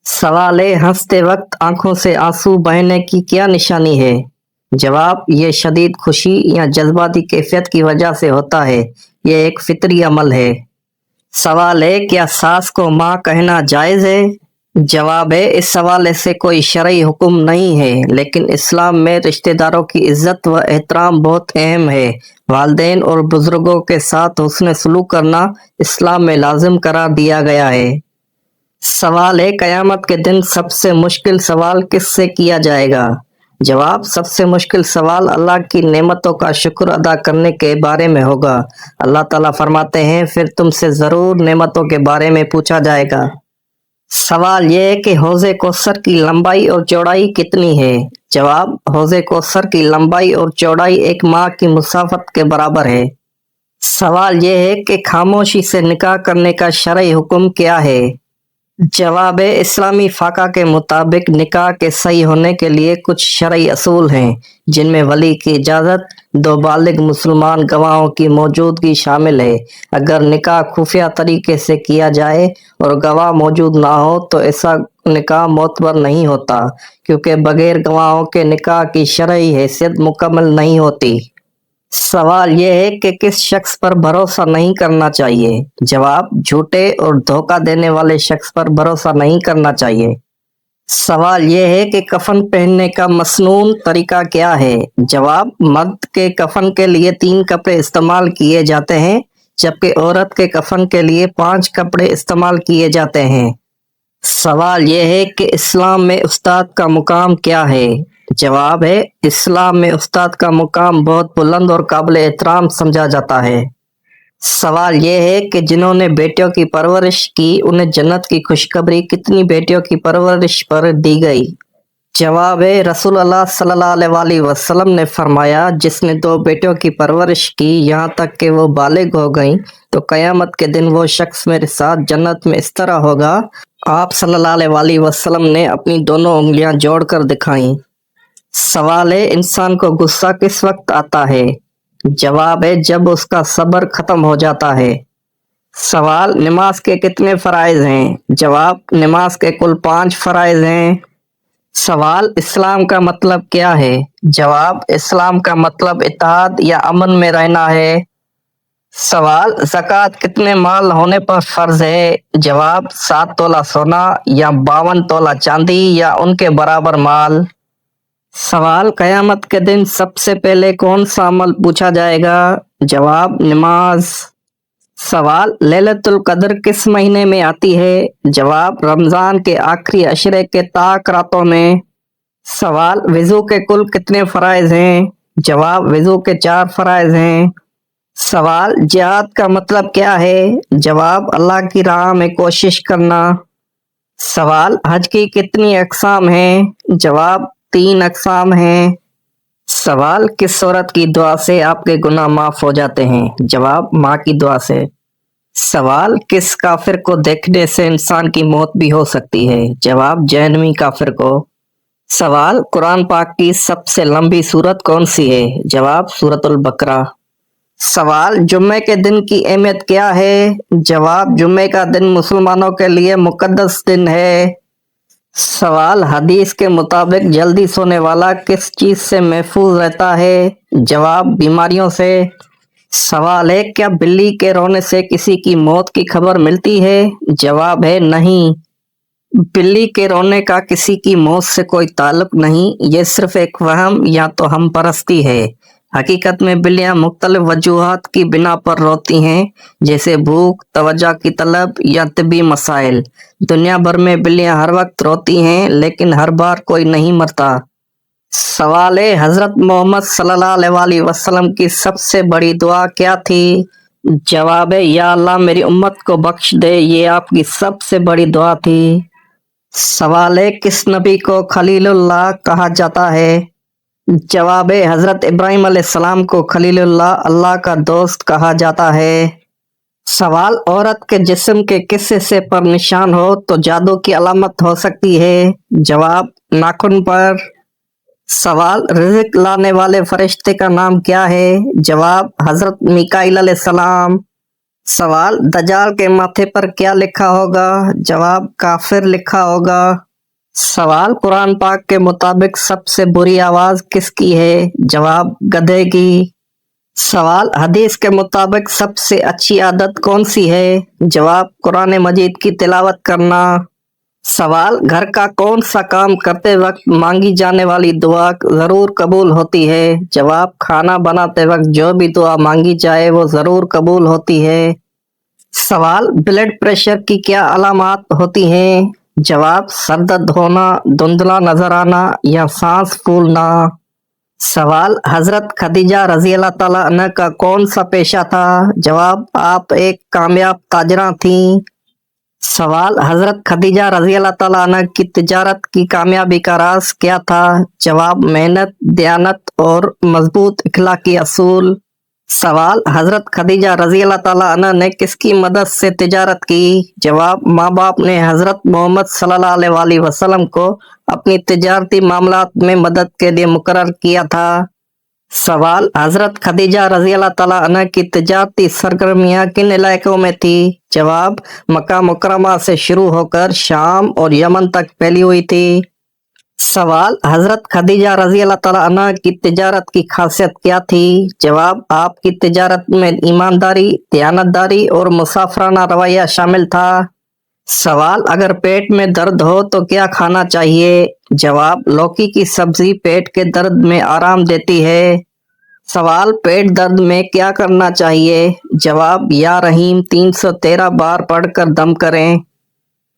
सवाल है, हंसते वक्त आंखों से आंसू बहने की क्या निशानी है? जवाब, ये शदीद खुशी या जज्बाती कैफियत की वजह से होता है। ये एक फितरी अमल है। सवाल है, क्या सास को माँ कहना जायज है? जवाब है, इस सवाल से कोई शरई हुक्म नहीं है, लेकिन इस्लाम में रिश्तेदारों की इज्जत व एहतराम बहुत अहम है। वालिदैन और बुजुर्गों के साथ हुस्न सलूक करना इस्लाम में लाजिम करार दिया गया है। सवाल है, कयामत के दिन सबसे मुश्किल सवाल किससे किया जाएगा? जवाब, सबसे मुश्किल सवाल अल्लाह की नेमतों का शुक्र अदा करने के बारे में होगा। अल्लाह ताला फरमाते हैं, फिर तुमसे जरूर नेमतों के बारे में पूछा जाएगा। सवाल यह है कि हौज़े कौसर की लंबाई और चौड़ाई कितनी है? जवाब, हौज़े कौसर की लंबाई और चौड़ाई एक माह की मुसाफत के बराबर है। सवाल यह है कि खामोशी से निकाह करने का शरई हुक्म क्या है? जवाब है, इस्लामी फाका के मुताबिक निकाह के सही होने के लिए कुछ शरई असूल हैं, जिनमें वली की इजाज़त, दो बालिग मुसलमान गवाहों की मौजूदगी शामिल है। अगर निकाह खुफिया तरीके से किया जाए और गवाह मौजूद ना हो तो ऐसा निकाह मोतबर नहीं होता, क्योंकि बगैर गवाहों के निकाह की शरई हैसियत मुकम्मल नहीं होती। सवाल यह है कि किस शख्स पर भरोसा नहीं करना चाहिए? जवाब, झूठे और धोखा देने वाले शख्स पर भरोसा नहीं करना चाहिए। सवाल यह है कि कफन पहनने का मसनून तरीका क्या है? जवाब, मर्द के कफन के लिए 3 कपड़े इस्तेमाल किए जाते हैं, जबकि औरत के कफन के लिए 5 कपड़े इस्तेमाल किए जाते हैं। सवाल यह है कि इस्लाम में उस्ताद का मुकाम क्या है? जवाब है, इस्लाम में उस्ताद का मुकाम बहुत बुलंद और काबिल एहतराम समझा जाता है। सवाल यह है कि जिन्होंने बेटियों की परवरिश की, उन्हें जन्नत की खुशखबरी कितनी बेटियों की परवरिश पर दी गई? जवाब है, रसूलुल्लाह सल्लल्लाहु अलैहि वसल्लम ने फरमाया, जिसने 2 बेटियों की परवरिश की यहाँ तक कि वो बालिग हो गईं, तो कयामत के दिन वो शख्स मेरे साथ जन्नत में इस तरह होगा। आप सल्लल्लाहु अलैहि वसल्लम ने अपनी दोनों उंगलियां जोड़कर दिखाईं। सवाल है, इंसान को गुस्सा किस वक्त आता है? जवाब है, जब उसका सब्र खत्म हो जाता है। सवाल, नमाज के कितने फराइज हैं? जवाब, नमाज के कुल 5 फराइज हैं। सवाल, इस्लाम का मतलब क्या है? जवाब, इस्लाम का मतलब इत्तेहाद या अमन में रहना है। सवाल, ज़कात कितने माल होने पर फर्ज है? जवाब, 7 तोला सोना या 52 तोला चांदी या उनके बराबर माल। सवाल, कयामत के दिन सबसे पहले कौन सा अमल पूछा जाएगा? जवाब, नमाज। सवाल, लैलतुल कद्र किस महीने में आती है? जवाब, रमजान के आखिरी अशरे के ताक रातों में। सवाल, वज़ू के कुल कितने फराइज हैं? जवाब, वज़ू के 4 फराइज हैं। सवाल, जिहाद का मतलब क्या है? जवाब, अल्लाह की राह में कोशिश करना। सवाल, हज की कितनी अक़साम हैं? जवाब, 3 अक़साम हैं। सवाल, किस औरत की दुआ से आपके गुनाह माफ हो जाते हैं? जवाब, माँ की दुआ से। सवाल, किस काफिर को देखने से इंसान की मौत भी हो सकती है? जवाब, जहन्नमी काफिर को। सवाल, कुरान पाक की सबसे लंबी सूरत कौन सी है? जवाब, सूरतुल बकरा। सवाल, जुम्मे के दिन की अहमियत क्या है? जवाब, जुम्मे का दिन मुसलमानों के लिए मुकद्दस दिन है। सवाल, हदीस के मुताबिक जल्दी सोने वाला किस चीज से महफूज रहता है? जवाब, बीमारियों से। सवाल है, क्या बिल्ली के रोने से किसी की मौत की खबर मिलती है? जवाब है, नहीं। बिल्ली के रोने का किसी की मौत से कोई ताल्लुक नहीं, ये सिर्फ एक वहम या तो हम परस्ती है। हकीकत में बिल्लियां मुख्तलिफ वजूहात की बिना पर रोती हैं, जैसे भूख, तवज्जो की तलब या तिब्बी मसाइल। दुनिया भर में बिल्लियां हर वक्त रोती हैं, लेकिन हर बार कोई नहीं मरता। सवाल है, हजरत मोहम्मद सल्लल्लाहु अलैहि वसल्लम की सबसे बड़ी दुआ क्या थी? जवाब है, या अल्लाह मेरी उम्मत को बख्श दे, ये आपकी सबसे बड़ी दुआ थी। सवाल है, किस नबी को खलीलुल्लाह कहा जाता है? जवाब है, हजरत इब्राहिम अलैहिस्सलाम को खलीलुल्लाह, अल्लाह का दोस्त कहा जाता है। सवाल, औरत के जिस्म के किस हिस्से पर निशान हो तो जादू की अलामत हो सकती है? जवाब, नाखून पर। सवाल, रिज़्क लाने वाले फरिश्ते का नाम क्या है? जवाब, हजरत मीकाईल अलैहिस्सलाम। सवाल, दज्जाल के माथे पर क्या लिखा होगा? जवाब, काफिर लिखा होगा। सवाल, कुरान पाक के मुताबिक सबसे बुरी आवाज किसकी है? जवाब, गधे की। सवाल, हदीस के मुताबिक सबसे अच्छी आदत कौन सी है? जवाब, कुरान मजीद की तिलावत करना। सवाल, घर का कौन सा काम करते वक्त मांगी जाने वाली दुआ जरूर कबूल होती है? जवाब, खाना बनाते वक्त जो भी दुआ मांगी जाए वो जरूर कबूल होती है। सवाल, ब्लड प्रेशर की क्या अलामात होती हैं? जवाब, सर दर्द होना, धुंधला नजर आना या सांस फूलना। सवाल, हजरत खदीजा रजी अल्लाह ताला अन्हा का कौन सा पेशा था? जवाब, आप एक कामयाब ताजरा थी। सवाल, हजरत खदीजा रजी अल्लाह ताला अन्हा की तिजारत की कामयाबी का राज क्या था? जवाब, मेहनत, दयानत और मजबूत इखलाकी असूल। सवाल, हजरत खदीजा रजी अल्लाह ताला अन्हा ने किसकी मदद से तिजारत की? जवाब, माँ बाप ने हजरत मोहम्मद सल्लल्लाहु अलैहि वसल्लम को अपनी तिजारती मामलात में मदद के लिए मुकर्रर किया था। सवाल, हजरत खदीजा रजी अल्लाह ताला अन्हा की तिजारती सरगर्मियां किन इलाकों में थी? जवाब, मक्का मुकर्रमा से शुरू होकर शाम और यमन तक फैली हुई थी। सवाल, हजरत खदीजा रजी अल्लाह ताला अन्हा की तिजारत की खासियत क्या थी? जवाब, आपकी तिजारत में ईमानदारी, दयानतदारी और मुसाफराना रवैया शामिल था। सवाल, अगर पेट में दर्द हो तो क्या खाना चाहिए? जवाब, लौकी की सब्जी पेट के दर्द में आराम देती है। सवाल, पेट दर्द में क्या करना चाहिए? जवाब, या रहीम 313 बार पढ़कर दम करें।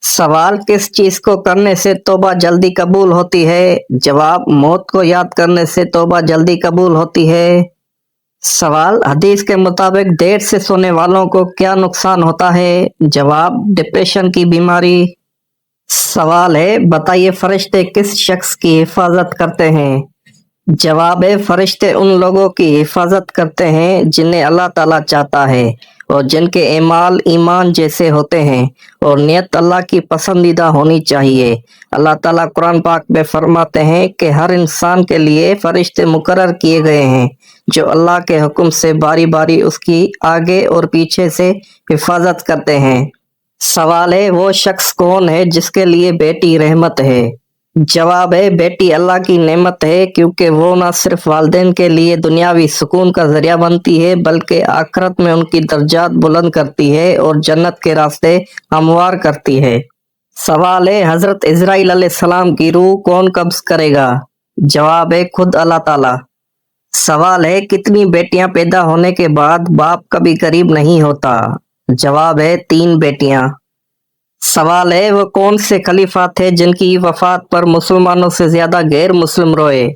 सवाल, किस चीज को करने से तौबा जल्दी कबूल होती है? जवाब, मौत को याद करने से तौबा जल्दी कबूल होती है। सवाल, हदीस के मुताबिक देर से सोने वालों को क्या नुकसान होता है? जवाब, डिप्रेशन की बीमारी। सवाल है, बताइए फरिश्ते किस शख्स की हिफाजत करते हैं? जवाब है, फरिश्ते उन लोगों की हिफाजत करते हैं जिन्हें अल्लाह ताला चाहता है और जिनके एमाल ईमान जैसे होते हैं और नियत अल्लाह की पसंदीदा होनी चाहिए। अल्लाह ताला कुरान पाक में फरमाते हैं कि हर इंसान के लिए फरिश्ते मुकर्रर किए गए हैं जो अल्लाह के हुक्म से बारी बारी उसकी आगे और पीछे से हिफाजत करते हैं। सवाल है, वो शख्स कौन है जिसके लिए बेटी रहमत है? जवाब है, बेटी अल्लाह की नेमत है क्योंकि वो न सिर्फ वालिदैन के लिए दुनियावी सुकून का जरिया बनती है बल्कि आखिरत में उनकी दर्जात बुलंद करती है और जन्नत के रास्ते हमवार करती है। सवाल है, हजरत इजराइल अलैहिस्सलाम की रूह कौन कब्ज करेगा? जवाब है, खुद अल्लाह ताला। सवाल है, कितनी बेटियां पैदा होने के बाद बाप कभी गरीब नहीं होता? जवाब है, 3 बेटियां। सवाल है, वो कौन से खलीफा थे जिनकी वफात पर मुसलमानों से ज्यादा गैर मुस्लिम रोए?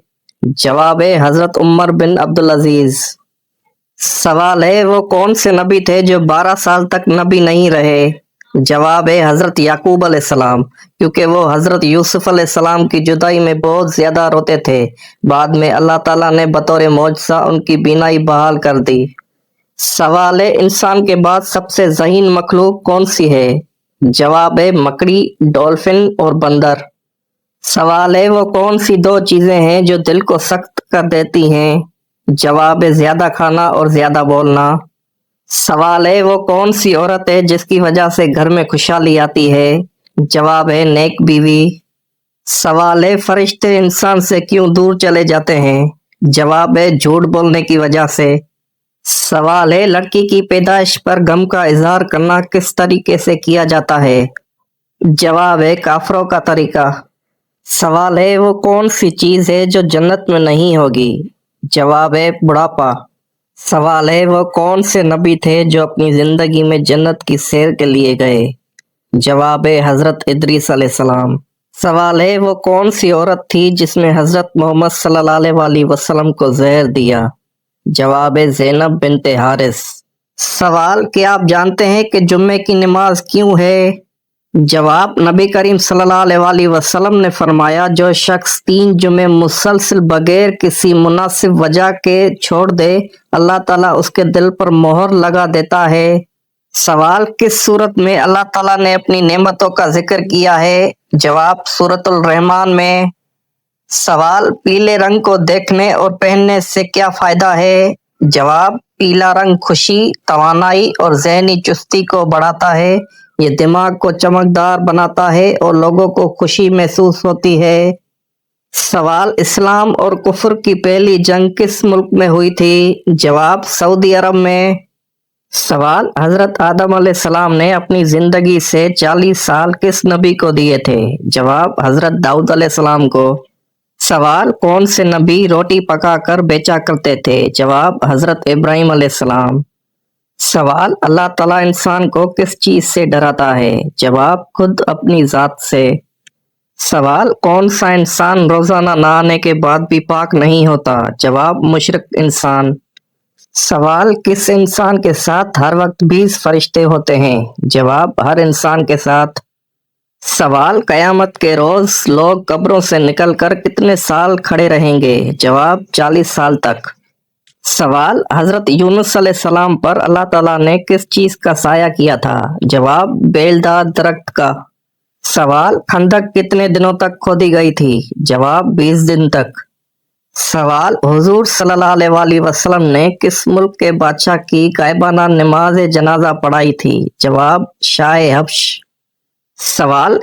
जवाब है, हजरत उमर बिन अब्दुल अजीज। सवाल है, वो कौन से नबी थे जो 12 साल तक नबी नहीं रहे? जवाब है, हजरत याकूब अलैहिस्सलाम, क्योंकि वो हजरत यूसुफ अलैहिस्सलाम की जुदाई में बहुत ज्यादा रोते थे। बाद में अल्लाह ताला ने बतौर मौजज़ा उनकी बीनाई बहाल कर दी। सवाल है, इंसान के बाद सबसे ज़हीन मखलूक कौन सी है? जवाब है, मकड़ी, डॉल्फिन और बंदर। सवाल है, वो कौन सी 2 चीजें हैं जो दिल को सख्त कर देती हैं? जवाब है, ज्यादा खाना और ज्यादा बोलना। सवाल है, वो कौन सी औरत है जिसकी वजह से घर में खुशहाली आती है? जवाब है, नेक बीवी। सवाल है, फरिश्ते इंसान से क्यों दूर चले जाते हैं? जवाब है, झूठ बोलने की वजह से। सवाल है, लड़की की पैदाइश पर गम का इजहार करना किस तरीके से किया जाता है? जवाब है, काफरों का तरीका। सवाल है, वो कौन सी चीज है जो जन्नत में नहीं होगी? जवाब है, बुढ़ापा। सवाल है, वो कौन से नबी थे जो अपनी जिंदगी में जन्नत की सैर के लिए गए? जवाब है, हजरत इदरीस अलैहिस्सलाम। सवाल है, वो कौन सी औरत थी जिसने हजरत मोहम्मद सल्लल्लाहु अलैहि वसल्लम को जहर दिया? जवाब है, ज़ैनब बिन्ते हारिस। सवाल, क्या आप जानते हैं कि जुम्मे की नमाज क्यों है? जवाब, नबी करीम सल्लल्लाहु अलैहि वसल्लम ने फरमाया, जो शख्स 3 जुम्मे मुसलसल बगैर किसी मुनासिब वजह के छोड़ दे, अल्लाह ताला उसके दिल पर मोहर लगा देता है। सवाल, किस सूरत में अल्लाह ताला ने अपनी नेमतों का जिक्र किया है? जवाब, सूरतुल रहमान में। सवाल, पीले रंग को देखने और पहनने से क्या फायदा है? जवाब पीला रंग खुशी, तवानाई और ज़हनी चुस्ती को बढ़ाता है। ये दिमाग को चमकदार बनाता है और लोगों को खुशी महसूस होती है। सवाल इस्लाम और कुफ्र की पहली जंग किस मुल्क में हुई थी? जवाब सऊदी अरब में। सवाल हजरत आदम अलैहिस्सलाम ने अपनी जिंदगी से 40 साल किस नबी को दिए थे? जवाब हजरत दाऊद अलैहिस्सलाम को। सवाल कौन से नबी रोटी पकाकर बेचा करते थे? जवाब हजरत इब्राहिम अलैहिस्सलाम। सवाल अल्लाह ताला इंसान को किस चीज से डराता है? जवाब खुद अपनी जात से। सवाल कौन सा इंसान रोजाना नहाने के बाद भी पाक नहीं होता? जवाब मुशरिक इंसान। सवाल किस इंसान के साथ हर वक्त 20 फरिश्ते होते हैं? जवाब हर इंसान के साथ। सवाल कयामत के रोज लोग कब्रों से निकलकर कितने साल खड़े रहेंगे? जवाब 40 साल तक। सवाल हजरत यूनुस अलैहिस्सलाम पर अल्लाह ताला ने किस चीज का साया किया था? जवाब बेलदार दरख्त का। सवाल खंदक कितने दिनों तक खोदी गई थी? जवाब 20 दिन तक। सवाल हुजूर सल्लल्लाहु अलैहि वसल्लम ने किस मुल्क के बादशाह की गायबाना नमाज जनाजा पढ़ाई थी? जवाब शाह हब्श। सवाल